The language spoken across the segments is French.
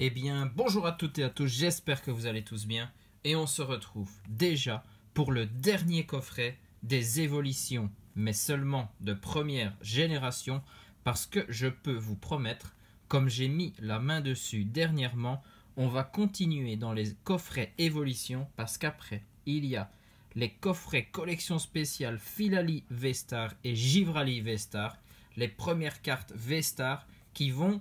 Eh bien, bonjour à toutes et à tous, j'espère que vous allez tous bien. Et on se retrouve déjà pour le dernier coffret des évolutions, mais seulement de première génération, parce que je peux vous promettre, comme j'ai mis la main dessus dernièrement, on va continuer dans les coffrets évolution, parce qu'après, il y a les coffrets collection spéciale Filali V-Star et Givrali V-Star, les premières cartes V-Star qui vont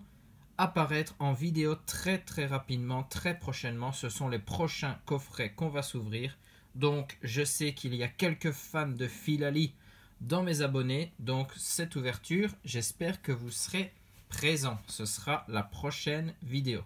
apparaître en vidéo très rapidement, très prochainement. Ce sont les prochains coffrets qu'on va s'ouvrir. Donc je sais qu'il y a quelques fans de Filali dans mes abonnés. Donc cette ouverture, j'espère que vous serez présents. Ce sera la prochaine vidéo.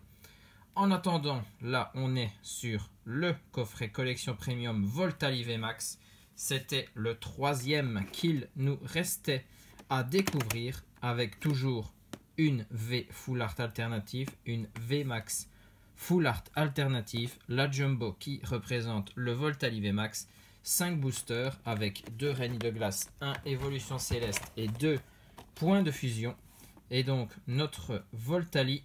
En attendant, là on est sur le coffret collection premium Voltali VMAX. C'était le troisième qu'il nous restait à découvrir, avec toujours une V Full Art alternative, une V Max Full Art alternative, la Jumbo qui représente le Voltali VMAX, 5 boosters avec 2 règnes de glace, 1 évolution céleste et 2 points de fusion. Et donc notre Voltali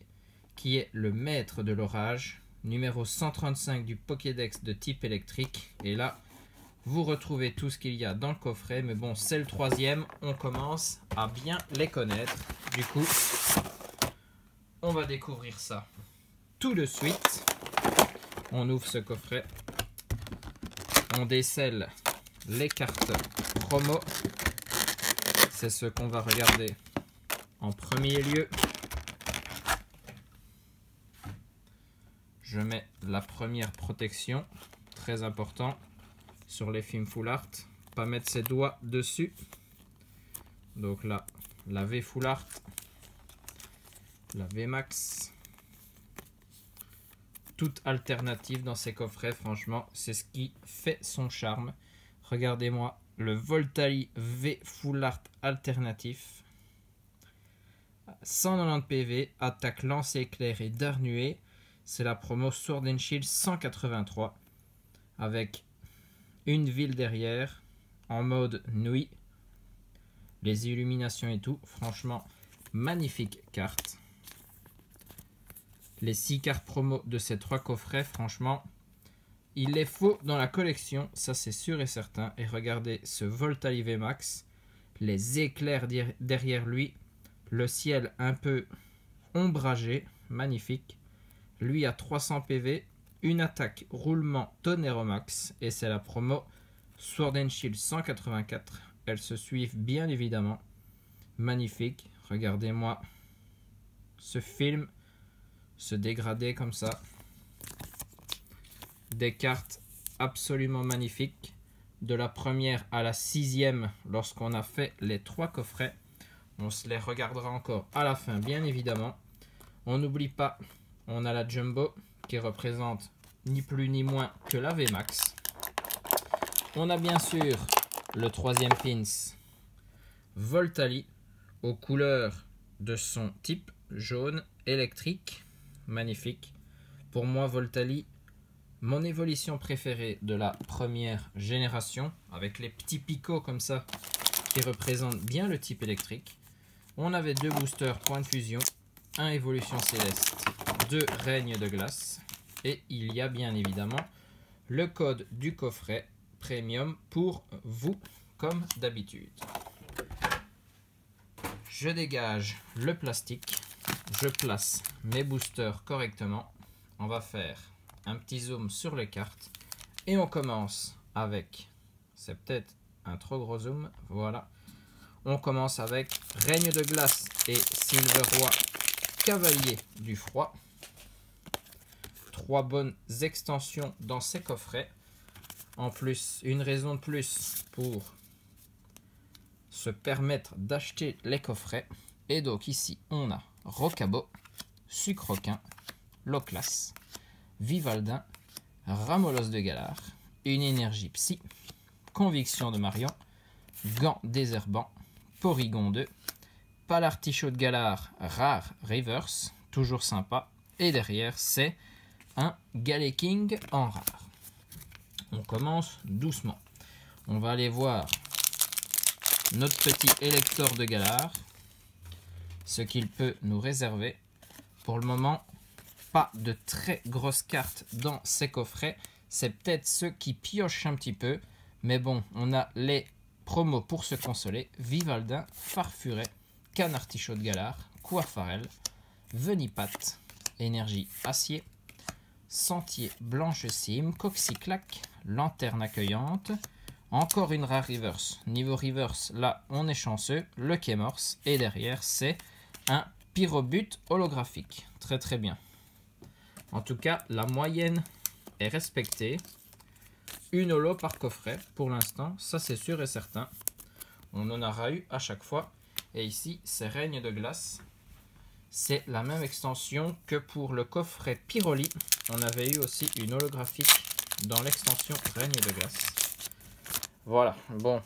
qui est le maître de l'orage, numéro 135 du Pokédex de type électrique. Et là, vous retrouvez tout ce qu'il y a dans le coffret. Mais bon, c'est le troisième, on commence à bien les connaître. Du coup, on va découvrir ça tout de suite. On ouvre ce coffret. On décèle les cartes promo. C'est ce qu'on va regarder en premier lieu. Je mets la première protection, très important, sur les films Full Art. Pas mettre ses doigts dessus. Donc là, la V Full Art, la V Max. Toute alternative dans ces coffrets, franchement, c'est ce qui fait son charme. Regardez-moi le Voltali V Full Art alternatif. 190 PV, attaque lance éclair et dard nuée. C'est la promo Sword and Shield 183 avec une ville derrière en mode nuit, les illuminations et tout. Franchement, magnifique carte. Les 6 cartes promo de ces 3 coffrets, franchement, il les faut dans la collection, ça c'est sûr et certain. Et regardez ce Voltali VMAX, les éclairs derrière lui, le ciel un peu ombragé, magnifique. Lui a 300 PV, une attaque roulement tonnerre au max, et c'est la promo Sword and Shield 184. Elles se suivent bien évidemment. Magnifique, regardez-moi ce film se dégrader comme ça. Des cartes absolument magnifiques, de la première à la 6e lorsqu'on a fait les 3 coffrets. On se les regardera encore à la fin bien évidemment. On n'oublie pas, on a la Jumbo qui représente ni plus ni moins que la VMAX. On a bien sûr le 3e pins Voltali aux couleurs de son type jaune électrique. Magnifique. Pour moi, Voltali, mon évolution préférée de la première génération, avec les petits picots comme ça qui représentent bien le type électrique. On avait 2 boosters point de fusion, 1 évolution céleste, 2 règnes de glace, et il y a bien évidemment le code du coffret premium pour vous comme d'habitude. Je dégage le plastique, je place mes boosters correctement. On va faire un petit zoom sur les cartes et on commence avec, c'est peut-être un trop gros zoom, voilà. On commence avec règne de glace et Silverroi Cavalier du froid. 3 bonnes extensions dans ces coffrets. En plus, une raison de plus pour se permettre d'acheter les coffrets. Et donc ici, on a Rocabo, Sucroquin, Loclas, Vivaldin, Ramolos de Galar, une énergie psy, Conviction de Marion, Gant désherbant, Porygon 2, Palartichaut de Galar, rare reverse, toujours sympa. Et derrière, c'est un Galeking en rare. On commence doucement. On va aller voir notre petit électeur de Galar, ce qu'il peut nous réserver. Pour le moment, pas de très grosses cartes dans ces coffrets. C'est peut-être ceux qui piochent un petit peu. Mais bon, on a les promos pour se consoler. Vivaldin, Farfuret, Canartichaud de Galard, Coiffarel, Venipat, Énergie Acier, Sentier Blanche Cime, Coxyclac, Lanterne Accueillante, encore une rare reverse. Niveau reverse, là, on est chanceux, le Kémorse, et derrière, c'est un Pyrobut holographique. Très très bien. En tout cas, la moyenne est respectée. Une holo par coffret pour l'instant, ça c'est sûr et certain. On en aura eu à chaque fois. Et ici, c'est Règne de Glace. C'est la même extension que pour le coffret Pyroli. On avait eu aussi une holographique dans l'extension Règne de Glace. Voilà, bon.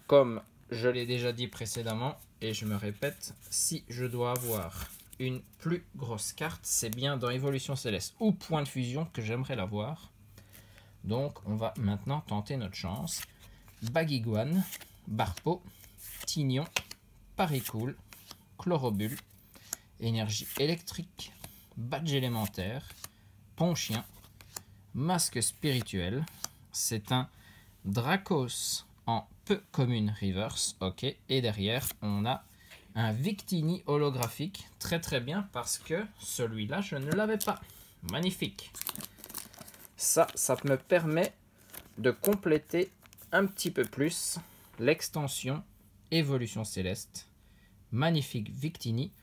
Comme je l'ai déjà dit précédemment, et je me répète, si je dois avoir une plus grosse carte, c'est bien dans Évolution Céleste ou Point de Fusion que j'aimerais l'avoir. Donc, on va maintenant tenter notre chance. Baguiguane, Barpo, Tignon, Paricool, Chlorobule, Énergie électrique, Badge élémentaire, Ponchien, Masque spirituel. C'est un Dracos en peu commune reverse. Ok, et derrière, on a un Victini holographique. Très très bien parce que celui-là, je ne l'avais pas. Magnifique. Ça me permet de compléter un petit peu plus l'extension Évolution Céleste. Magnifique Victini.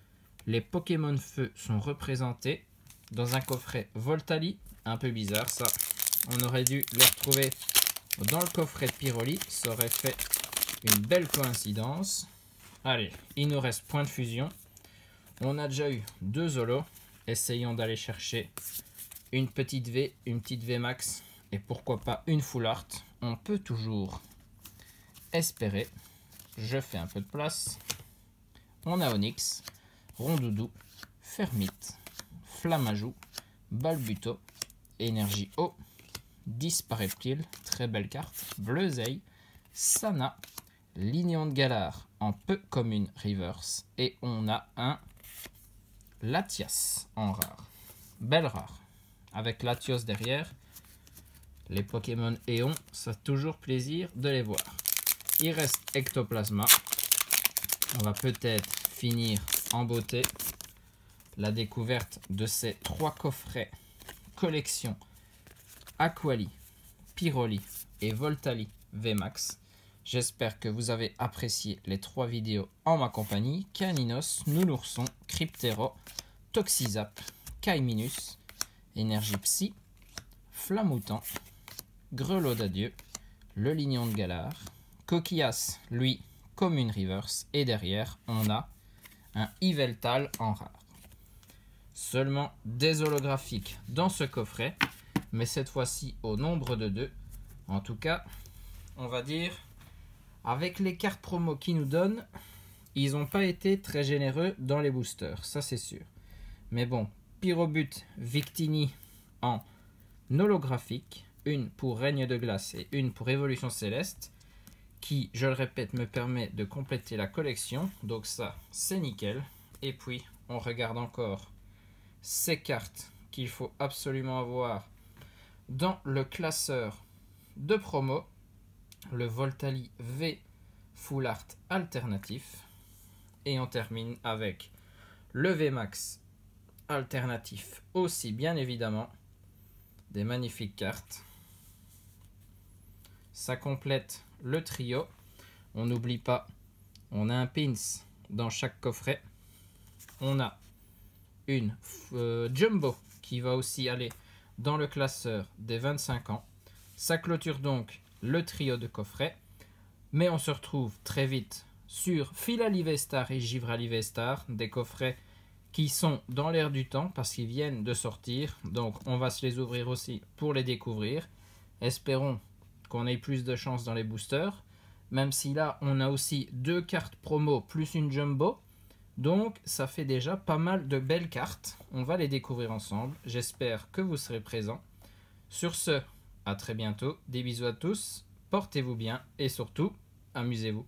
Les Pokémon Feu sont représentés dans un coffret Voltali. Un peu bizarre ça. On aurait dû les retrouver dans le coffret de Pyroli. Ça aurait fait une belle coïncidence. Allez, il nous reste Point de Fusion. On a déjà eu 2 holos. Essayons d'aller chercher une petite V, une petite V max et pourquoi pas une full art. On peut toujours espérer. Je fais un peu de place. On a Onyx, Rondoudou, Fermite, Flamajou, Balbuto, Énergie Eau, Dispareptile, très belle carte, Bleuzeil, Sana, Lignon de Galard en peu commune reverse et on a un Latias en rare. Belle rare. Avec Latios derrière, les Pokémon Éon, ça fait toujours plaisir de les voir. Il reste Ectoplasma. On va peut-être finir en beauté la découverte de ces 3 coffrets collection Aquali, Pyroli et Voltali VMAX. J'espère que vous avez apprécié les 3 vidéos en ma compagnie. Caninos, Nounourson, Cryptero, Toxizap, Kaiminus, Énergie Psy, Flamoutant, Grelot d'adieu, le Lignon de Galard, Coquillas, lui, commune reverse, et derrière, on a un Yveltal en rare. Seulement des holographiques dans ce coffret, mais cette fois-ci au nombre de 2. En tout cas, on va dire, avec les cartes promo qu'ils nous donnent, ils n'ont pas été très généreux dans les boosters, ça c'est sûr. Mais bon, Pyrobut, Victini en holographique, une pour Règne de Glace et une pour Évolution Céleste, qui, je le répète, me permet de compléter la collection. Donc ça, c'est nickel. Et puis, on regarde encore ces cartes qu'il faut absolument avoir dans le classeur de promo. Le Voltali V Full Art alternatif. Et on termine avec le VMAX alternatif aussi, bien évidemment. Des magnifiques cartes. Ça complète le trio. On n'oublie pas, on a un pins dans chaque coffret. On a une Jumbo qui va aussi aller dans le classeur des 25 ans. Ça clôture donc le trio de coffrets. Mais on se retrouve très vite sur Philalivestar et Givralivestar, des coffrets qui sont dans l'air du temps parce qu'ils viennent de sortir. Donc on va se les ouvrir aussi pour les découvrir. Espérons qu'on ait plus de chance dans les boosters. Même si là, on a aussi 2 cartes promo plus une Jumbo. Donc ça fait déjà pas mal de belles cartes. On va les découvrir ensemble. J'espère que vous serez présents. Sur ce, à très bientôt. Des bisous à tous. Portez-vous bien et surtout, amusez-vous.